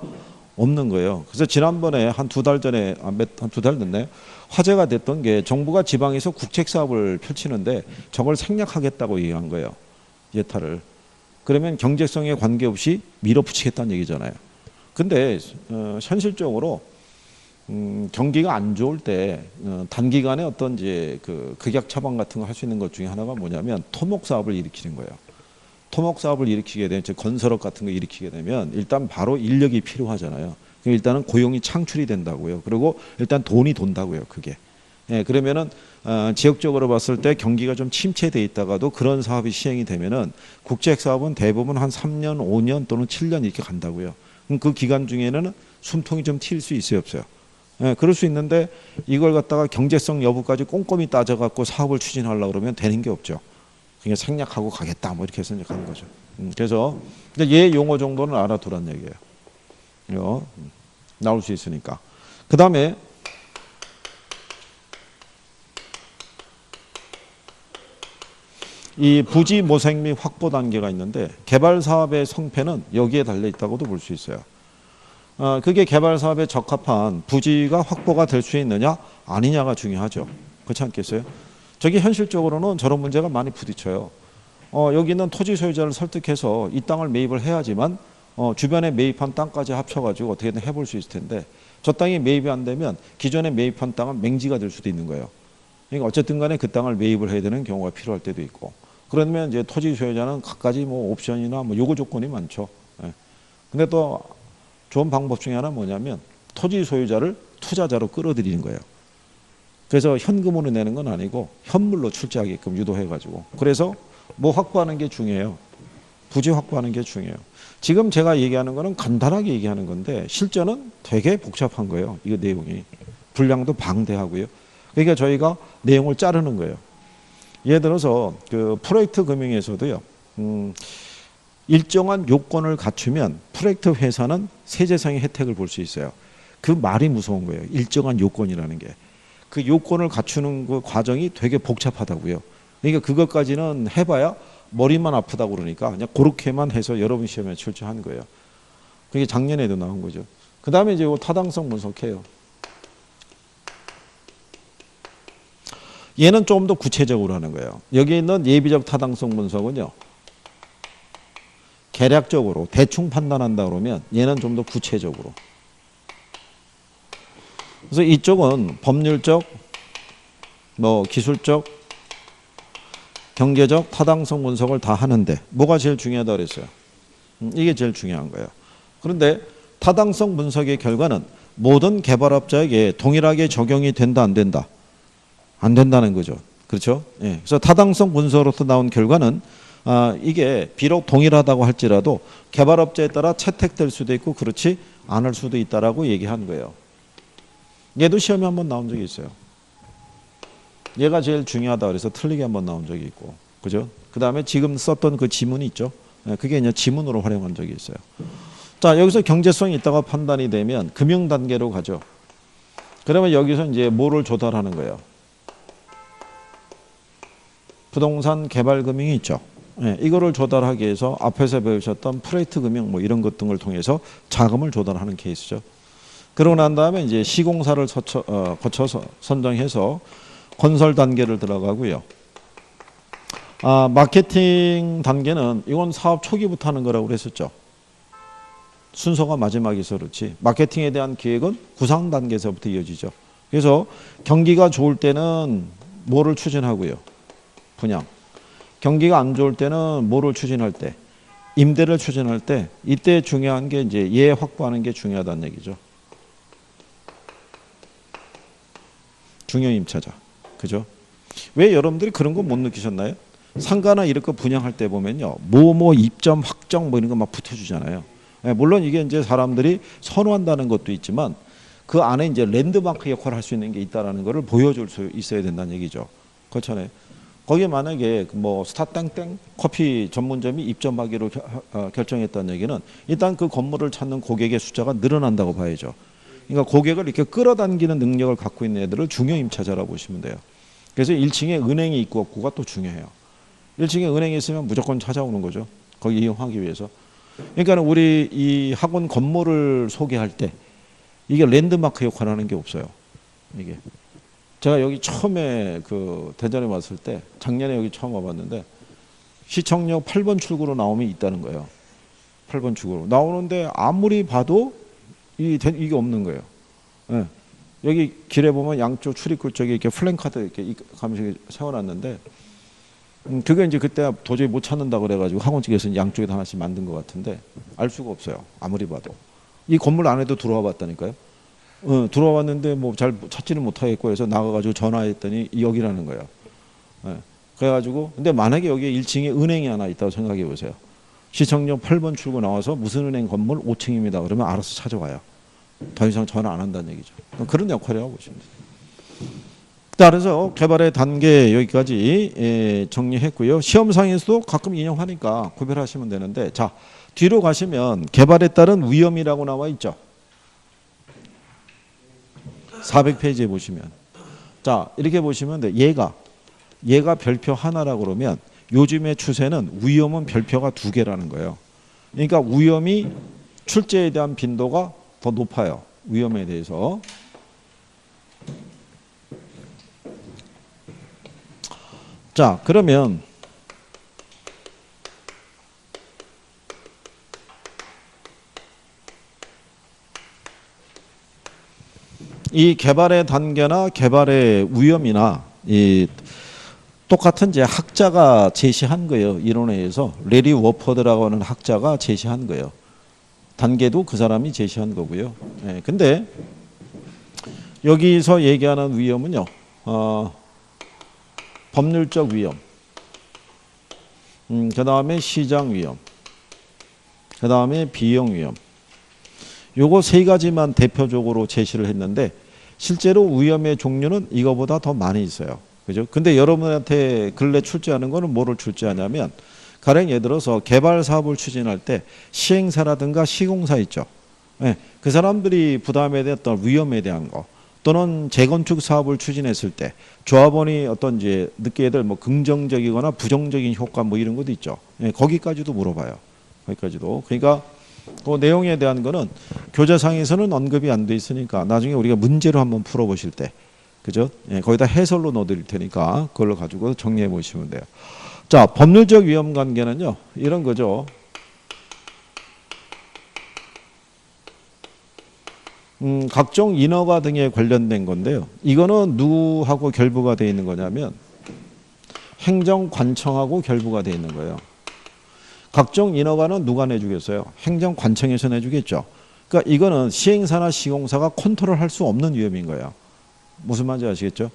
S1: 없는 거예요. 그래서 지난번에 한 2달 전에, 한 2달 됐네, 화제가 됐던 게 정부가 지방에서 국책 사업을 펼치는데 저걸 생략하겠다고 얘기한 거예요. 예타를. 그러면 경제성에 관계없이 밀어붙이겠다는 얘기잖아요. 근데 현실적으로 경기가 안 좋을 때 단기간에 어떤 이제 그 극약 처방 같은 거 할 수 있는 것 중에 하나가 뭐냐면 토목 사업을 일으키는 거예요. 토목 사업을 일으키게 되면, 즉 건설업 같은 거 일으키게 되면 일단 바로 인력이 필요하잖아요. 일단은 고용이 창출이 된다고요. 그리고 일단 돈이 돈다고요. 그게. 그러면은 지역적으로 봤을 때 경기가 좀 침체돼 있다가도 그런 사업이 시행이 되면은 국책 사업은 대부분 한 3년, 5년 또는 7년 이렇게 간다고요. 그럼 그 기간 중에는 숨통이 좀 튈 수 있어요, 없어요? 예, 그럴 수 있는데 이걸 갖다가 경제성 여부까지 꼼꼼히 따져갖고 사업을 추진하려고 그러면 되는 게 없죠. 그냥 생략하고 가겠다 뭐 이렇게 생각하는 거죠. 그래서 얘 용어 정도는 알아두란 얘기예요. 이거 나올 수 있으니까. 그 다음에 이 부지 모색 및 확보 단계가 있는데 개발 사업의 성패는 여기에 달려 있다고도 볼 수 있어요. 그게 개발 사업에 적합한 부지가 확보가 될 수 있느냐 아니냐가 중요하죠. 그렇지 않겠어요? 저기 현실적으로는 저런 문제가 많이 부딪혀요. 여기 있는 토지 소유자를 설득해서 이 땅을 매입을 해야지만 주변에 매입한 땅까지 합쳐가지고 어떻게든 해볼 수 있을 텐데 저 땅이 매입이 안 되면 기존에 매입한 땅은 맹지가 될 수도 있는 거예요. 그러니까 어쨌든 간에 그 땅을 매입을 해야 되는 경우가 필요할 때도 있고 그러면 이제 토지 소유자는 갖가지 뭐 옵션이나 뭐 요구 조건이 많죠. 예. 근데 또 좋은 방법 중에 하나 뭐냐면 토지 소유자를 투자자로 끌어들이는 거예요. 그래서 현금으로 내는 건 아니고 현물로 출자하게끔 유도해가지고 그래서 뭐 확보하는 게 중요해요. 부지 확보하는 게 중요해요. 지금 제가 얘기하는 거는 간단하게 얘기하는 건데 실제는 되게 복잡한 거예요. 이거 내용이. 분량도 방대하고요. 그러니까 저희가 내용을 자르는 거예요. 예를 들어서 그 프로젝트 금융에서도요. 일정한 요건을 갖추면 프로젝트 회사는 세제상의 혜택을 볼 수 있어요. 그 말이 무서운 거예요. 일정한 요건이라는 게. 그 요건을 갖추는 그 과정이 되게 복잡하다고요. 그러니까 그것까지는 해봐야 머리만 아프다고 그러니까 그냥 그렇게만 해서 여러분 시험에 출제한 거예요. 그게 작년에도 나온 거죠. 그 다음에 이제 타당성 분석해요. 얘는 좀 더 구체적으로 하는 거예요. 여기 있는 예비적 타당성 분석은요. 개략적으로 대충 판단한다 그러면 얘는 좀 더 구체적으로. 그래서 이쪽은 법률적, 뭐 기술적, 경제적 타당성 분석을 다 하는데 뭐가 제일 중요하다 그랬어요? 이게 제일 중요한 거예요. 그런데 타당성 분석의 결과는 모든 개발업자에게 동일하게 적용이 된다 안 된다? 안 된다는 거죠. 그렇죠? 예. 그래서 타당성 분석으로서 나온 결과는 이게 비록 동일하다고 할지라도 개발업자에 따라 채택될 수도 있고 그렇지 않을 수도 있다라고 얘기한 거예요. 얘도 시험에 한번 나온 적이 있어요. 얘가 제일 중요하다 그래서 틀리게 한번 나온 적이 있고, 그죠? 그 다음에 지금 썼던 그 지문이 있죠. 그게 이제 지문으로 활용한 적이 있어요. 자, 여기서 경제성이 있다고 판단이 되면 금융 단계로 가죠. 그러면 여기서 이제 뭐를 조달하는 거예요? 부동산 개발 금융이 있죠. 예, 이거를 조달하기 위해서 앞에서 배우셨던 프로젝트 금융 뭐 이런 것 등을 통해서 자금을 조달하는 케이스죠. 그러고 난 다음에 이제 시공사를 거쳐서 선정해서 건설 단계를 들어가고요. 마케팅 단계는 이건 사업 초기부터 하는 거라고 그랬었죠. 순서가 마지막에서 그렇지. 마케팅에 대한 기획은 구상 단계에서부터 이어지죠. 그래서 경기가 좋을 때는 뭐를 추진하고요? 분양. 경기가 안 좋을 때는 뭐를 추진할 때? 임대를 추진할 때 이때 중요한 게 이제 예 확보하는 게 중요하다는 얘기죠. 중요 임차자. 그죠? 왜 여러분들이 그런 거 못 느끼셨나요? 상가나 이런 거 분양할 때 보면요. 뭐 입점 확정 뭐 이런 거 막 붙여주잖아요. 물론 이게 이제 사람들이 선호한다는 것도 있지만 그 안에 이제 랜드마크 역할을 할 수 있는 게 있다라는 거를 보여줄 수 있어야 된다는 얘기죠. 그렇잖아요. 거기에 만약에 뭐 스타땡땡 커피 전문점이 입점하기로 결정했다는 얘기는 일단 그 건물을 찾는 고객의 숫자가 늘어난다고 봐야죠. 그러니까 고객을 이렇게 끌어당기는 능력을 갖고 있는 애들을 중요 임차자라고 보시면 돼요. 그래서 1층에 은행이 있고 없고가 또 중요해요. 1층에 은행이 있으면 무조건 찾아오는 거죠. 거기 이용하기 위해서. 그러니까 우리 이 학원 건물을 소개할 때 이게 랜드마크 역할을 하는 게 없어요. 이게. 제가 여기 처음에 그 대전에 왔을 때 작년에 여기 처음 와봤는데 시청역 8번 출구로 나오면 있다는 거예요. 8번 출구로. 나오는데 아무리 봐도 이게 없는 거예요. 네. 여기 길에 보면 양쪽 출입구 쪽에 이렇게 플랜카드 이렇게 가끔씩 세워놨는데 그게 이제 그때 도저히 못 찾는다 그래가지고 학원 측에서 양쪽에 하나씩 만든 것 같은데 알 수가 없어요. 아무리 봐도. 이 건물 안에도 들어와 봤다니까요. 들어와 봤는데 뭐 잘 찾지는 못하겠고 해서 나가가지고 전화했더니 여기라는 거예요. 네. 그래가지고 근데 만약에 여기 1층에 은행이 하나 있다고 생각해 보세요. 시청역 8번 출구 나와서 무슨 은행 건물 5층입니다. 그러면 알아서 찾아와요. 더 이상 전화 안 한다는 얘기죠. 그런 역할이라고 보시면 돼요. 자, 그래서 개발의 단계 여기까지 정리했고요. 시험상에서도 가끔 인용하니까 구별하시면 되는데, 자, 뒤로 가시면 개발에 따른 위험이라고 나와 있죠. 400페이지에 보시면. 자, 이렇게 보시면 돼. 얘가 별표 하나라고 그러면 요즘의 추세는 위험은 별표가 2개라는 거예요. 그러니까 위험이 출제에 대한 빈도가 더 높아요. 위험에 대해서. 자, 그러면 이 개발의 단계나 개발의 위험이나 이 똑같은 이제 학자가 제시한 거예요. 이론에 의해서 레리 워퍼드라고 하는 학자가 제시한 거예요. 단계도 그 사람이 제시한 거고요. 네, 근데 여기서 얘기하는 위험은요. 법률적 위험, 그 다음에 시장 위험, 그 다음에 비용 위험. 요거 3가지만 대표적으로 제시를 했는데 실제로 위험의 종류는 이거보다 더 많이 있어요. 그죠? 근데 여러분한테 근래 출제하는 거는 뭐를 출제하냐면 가령 예를 들어서 개발 사업을 추진할 때 시행사라든가 시공사 있죠. 네, 그 사람들이 부담에 대한 어떤 위험에 대한 거 또는 재건축 사업을 추진했을 때 조합원이 어떤 이제 느끼게 될 뭐 긍정적이거나 부정적인 효과 뭐 이런 것도 있죠. 네, 거기까지도 물어봐요. 거기까지도. 그러니까 그 내용에 대한 거는 교재상에서는 언급이 안 돼 있으니까 나중에 우리가 문제로 한번 풀어보실 때, 그죠? 예, 거기다 해설로 넣어드릴 테니까 그걸로 가지고 정리해 보시면 돼요. 자, 법률적 위험 관계는요, 이런 거죠. 각종 인허가 등에 관련된 건데요. 이거는 누구하고 결부가 되어 있는 거냐면 행정관청하고 결부가 되어 있는 거예요. 각종 인허가는 누가 내주겠어요? 행정관청에서 내주겠죠. 그러니까 이거는 시행사나 시공사가 컨트롤할 수 없는 위험인 거예요. 무슨 말인지 아시겠죠?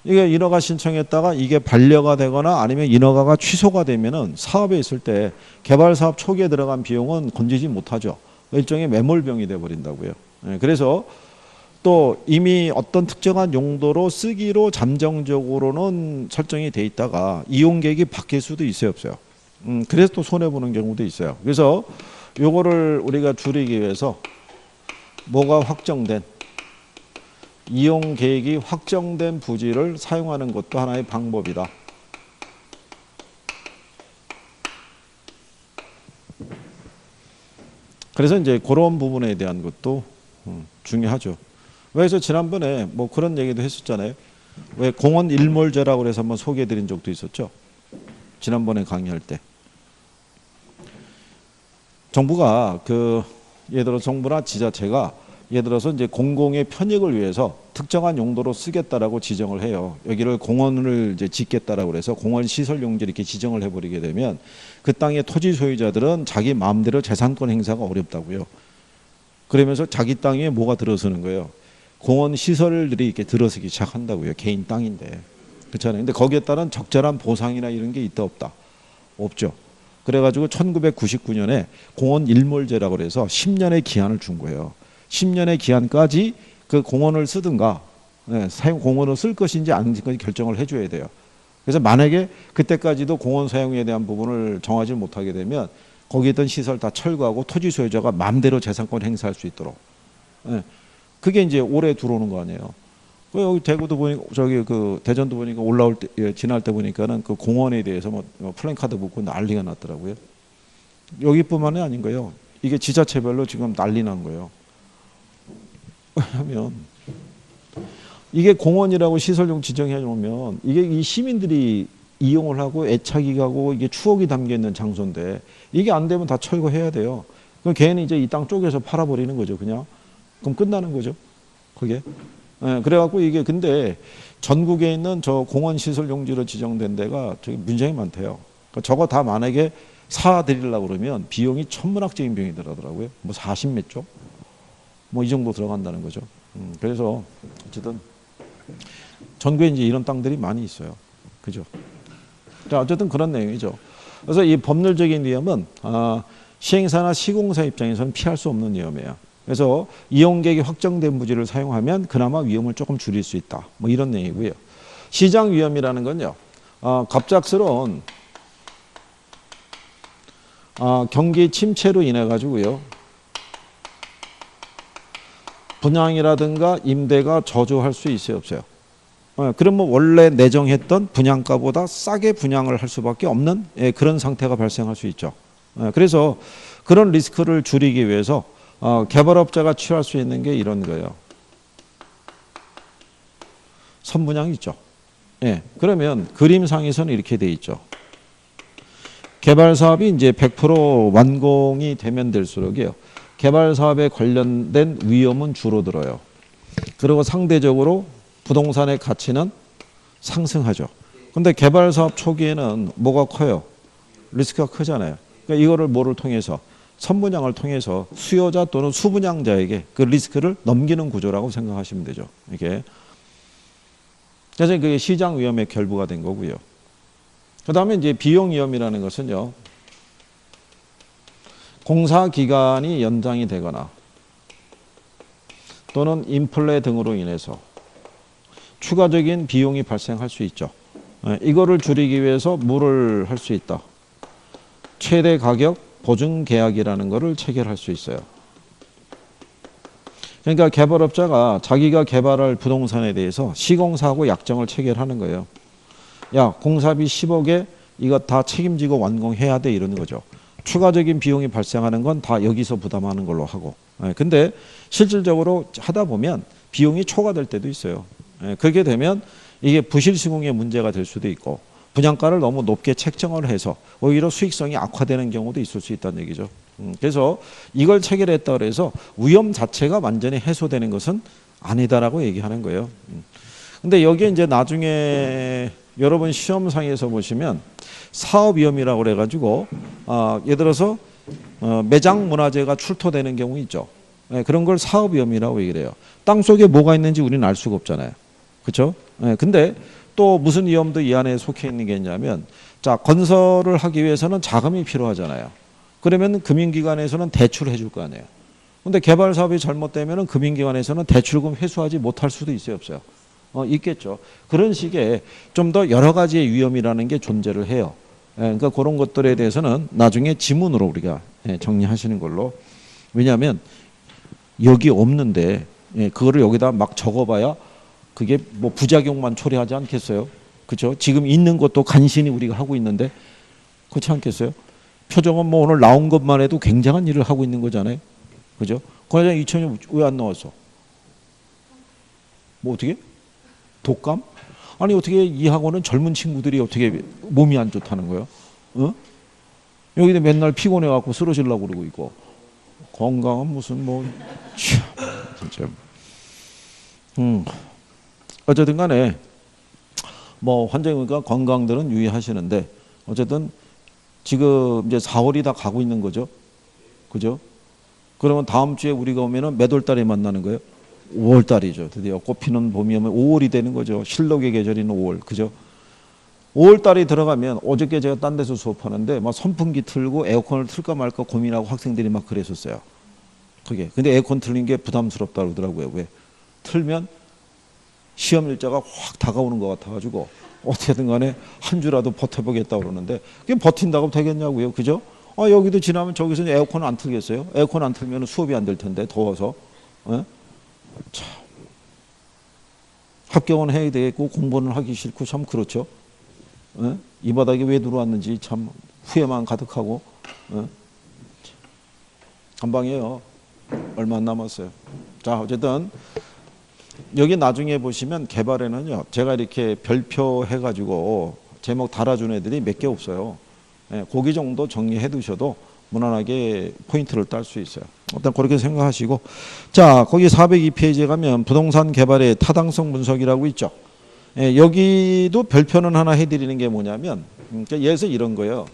S1: 이게 인허가 신청했다가 이게 반려가 되거나 아니면 인허가가 취소가 되면은 사업에 있을 때 개발 사업 초기에 들어간 비용은 건지지 못하죠. 일종의 매몰병이 돼 버린다고요. 그래서 또 이미 어떤 특정한 용도로 쓰기로 잠정적으로는 설정이 돼 있다가 이용 계획이 바뀔 수도 있어요, 없어요? 그래서 또 손해 보는 경우도 있어요. 그래서 요거를 우리가 줄이기 위해서 뭐가 확정된 이용 계획이 확정된 부지를 사용하는 것도 하나의 방법이다. 그래서 이제 그런 부분에 대한 것도 중요하죠. 그래서 지난번에 뭐 그런 얘기도 했었잖아요. 왜 공원 일몰제라고 해서 한번 소개해 드린 적도 있었죠. 지난번에 강의할 때. 정부가 예를 들어 정부나 지자체가 예를 들어서 이제 공공의 편익을 위해서 특정한 용도로 쓰겠다라고 지정을 해요. 여기를 공원을 이제 짓겠다라고 해서 공원 시설 용지 이렇게 지정을 해버리게 되면 그 땅의 토지 소유자들은 자기 마음대로 재산권 행사가 어렵다고요. 그러면서 자기 땅에 뭐가 들어서는 거예요. 공원 시설들이 이렇게 들어서기 시작한다고요. 개인 땅인데. 그렇잖아요. 근데 거기에 따른 적절한 보상이나 이런 게 있다 없다? 없죠. 그래가지고 1999년에 공원 일몰제라고 해서 10년의 기한을 준 거예요. 10년의 기한까지 그 공원을 쓰든가 사용 공원을 쓸 것인지 아닌지 결정을 해줘야 돼요. 그래서 만약에 그때까지도 공원 사용에 대한 부분을 정하지 못하게 되면 거기에 있던 시설 다 철거하고 토지 소유자가 마음대로 재산권 행사할 수 있도록. 그게 이제 올해 들어오는 거 아니에요. 여기 대구도 보니까 저기 대전도 보니까 올라올 때 지날 때 보니까는 그 공원에 대해서 뭐 플랜카드 붙고 난리가 났더라고요. 여기뿐만이 아닌 거예요. 이게 지자체별로 지금 난리 난 거예요. 왜냐하면 이게 공원이라고 시설용 지정해 놓으면 이게 이 시민들이 이용을 하고 애착이 가고 이게 추억이 담겨 있는 장소인데 이게 안 되면 다 철거해야 돼요. 그럼 걔는 이제 이 땅 쪼개서 팔아버리는 거죠, 그냥. 그럼 끝나는 거죠, 그게. 그래갖고 이게 근데 전국에 있는 저 공원 시설 용지로 지정된 데가 저기 문제가 많대요. 그러니까 저거 다 만약에 사드리려고 그러면 비용이 천문학적인 비용이 들어가더라고요. 뭐 40몇 조? 뭐 이 정도 들어간다는 거죠. 그래서 어쨌든 전국에 이제 이런 땅들이 많이 있어요. 그죠? 자, 어쨌든 그런 내용이죠. 그래서 이 법률적인 위험은 시행사나 시공사 입장에서는 피할 수 없는 위험이에요. 그래서 이용객이 확정된 부지를 사용하면 그나마 위험을 조금 줄일 수 있다. 뭐 이런 얘기고요. 시장 위험이라는 건요. 갑작스러운 경기 침체로 인해 가지고요. 분양이라든가 임대가 저조할 수 있어요, 없어요? 그러면 원래 내정했던 분양가보다 싸게 분양을 할 수밖에 없는 그런 상태가 발생할 수 있죠. 그래서 그런 리스크를 줄이기 위해서 개발업자가 취할 수 있는 게 이런 거예요. 선분양이 있죠. 그러면 그림상에서는 이렇게 돼 있죠. 개발 사업이 이제 100% 완공이 되면 될수록이요. 개발 사업에 관련된 위험은 줄어들어요. 그리고 상대적으로 부동산의 가치는 상승하죠. 근데 개발 사업 초기에는 뭐가 커요? 리스크가 크잖아요. 그러니까 이거를 뭐를 통해서? 선분양을 통해서 수요자 또는 수분양자에게 그 리스크를 넘기는 구조라고 생각하시면 되죠. 이게. 그래서 그게 시장 위험의 결부가 된 거고요. 그 다음에 이제 비용 위험이라는 것은요. 공사 기간이 연장이 되거나 또는 인플레 등으로 인해서 추가적인 비용이 발생할 수 있죠. 이거를 줄이기 위해서 뭐를 할 수 있다? 최대 가격 보증 계약이라는 것을 체결할 수 있어요. 그러니까 개발업자가 자기가 개발할 부동산에 대해서 시공사하고 약정을 체결하는 거예요. 야, 공사비 10억에 이거 다 책임지고 완공해야 돼 이러는 거죠. 추가적인 비용이 발생하는 건 다 여기서 부담하는 걸로 하고. 근데 실질적으로 하다 보면 비용이 초과될 때도 있어요. 그렇게 되면 이게 부실 시공의 문제가 될 수도 있고 분양가를 너무 높게 책정을 해서 오히려 수익성이 악화되는 경우도 있을 수 있다는 얘기죠. 그래서 이걸 체결했다고 해서 위험 자체가 완전히 해소되는 것은 아니다라고 얘기하는 거예요. 근데 여기에 이제 나중에 여러분 시험상에서 보시면 사업 위험이라고 그래가지고 예를 들어서 매장 문화재가 출토되는 경우 있죠. 그런 걸 사업 위험이라고 얘기를 해요. 땅 속에 뭐가 있는지 우리는 알 수가 없잖아요. 그렇죠? 근데 또 무슨 위험도 이 안에 속해 있는 게 있냐면 자, 건설을 하기 위해서는 자금이 필요하잖아요. 그러면 금융기관에서는 대출해 줄 거 아니에요. 근데 개발 사업이 잘못되면 금융기관에서는 대출금 회수하지 못할 수도 있어요, 없어요? 있겠죠. 그런 식의 좀 더 여러 가지의 위험이라는 게 존재를 해요. 그러니까 그런 것들에 대해서는 나중에 지문으로 우리가 정리하시는 걸로. 왜냐하면 여기 없는데 그거를 여기다 막 적어봐야 그게 뭐 부작용만 초래하지 않겠어요? 그렇죠? 지금 있는 것도 간신히 우리가 하고 있는데 그렇지 않겠어요? 표정은 뭐 오늘 나온 것만 해도 굉장한 일을 하고 있는 거잖아요. 그죠? 과장 2000년 왜 안 나왔어? 뭐 어떻게? 독감? 아니 어떻게 이 학원은 젊은 친구들이 어떻게 몸이 안 좋다는 거예요? 여기도 맨날 피곤해 갖고 쓰러지려고 그러고 있고 건강은 무슨 뭐 진짜 어쨌든 간에 뭐 환자니까 건강들은 유의하시는데 어쨌든 지금 이제 4월이 다 가고 있는 거죠. 그죠? 그러면 다음 주에 우리가 오면은 몇 월 달에 만나는 거예요? 5월 달이죠. 드디어 꽃피는 봄이 오면 5월이 되는 거죠. 실록의 계절인 5월. 그죠? 5월 달이 들어가면 어저께 제가 딴 데서 수업하는데 막 선풍기 틀고 에어컨을 틀까 말까 고민하고 학생들이 막 그랬었어요. 그게. 근데 에어컨 틀린 게 부담스럽다 그러더라고요. 왜? 틀면 시험 일자가 확 다가오는 것 같아가지고 어떻게든 간에 한 주라도 버텨보겠다고 그러는데 그게 버틴다고 되겠냐고요. 그죠? 여기도 지나면 저기서 에어컨 안 틀겠어요? 에어컨 안 틀면 수업이 안 될 텐데 더워서. 참. 합격은 해야 되겠고 공부는 하기 싫고 참 그렇죠. 이 바닥에 왜 들어왔는지 참 후회만 가득하고. 한 방이에요. 얼마 안 남았어요. 자, 어쨌든 여기 나중에 보시면 개발에는요. 제가 이렇게 별표 해가지고 제목 달아준 애들이 몇 개 없어요. 고기 정도 정리해 두셔도 무난하게 포인트를 딸 수 있어요. 일단 그렇게 생각하시고 자 거기 402페이지에 가면 부동산 개발의 타당성 분석이라고 있죠. 여기도 별표는 하나 해드리는 게 뭐냐면 그러니까 예를 들어서 이런 거예요.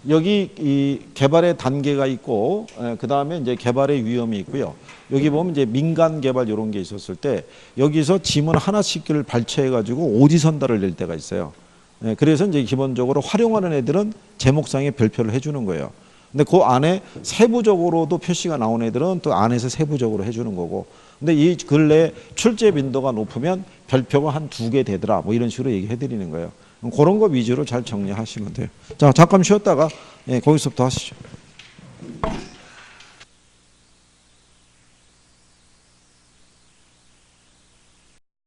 S1: 여기 이 개발의 단계가 있고 그 다음에 이제 개발의 위험이 있고요. 여기 보면 이제 민간 개발 이런 게 있었을 때 여기서 지문 하나씩을 발췌해 가지고 오지선다를 낼 때가 있어요. 예, 그래서 이제 기본적으로 활용하는 애들은 제목상에 별표를 해주는 거예요. 근데 그 안에 세부적으로도 표시가 나온 애들은 또 안에서 세부적으로 해주는 거고. 근데 이 근래 출제 빈도가 높으면 별표가 한 2개 되더라. 뭐 이런 식으로 얘기해 드리는 거예요. 그런 거 위주로 잘 정리하시면 돼요. 자, 잠깐 쉬었다가 예, 거기서부터 하시죠.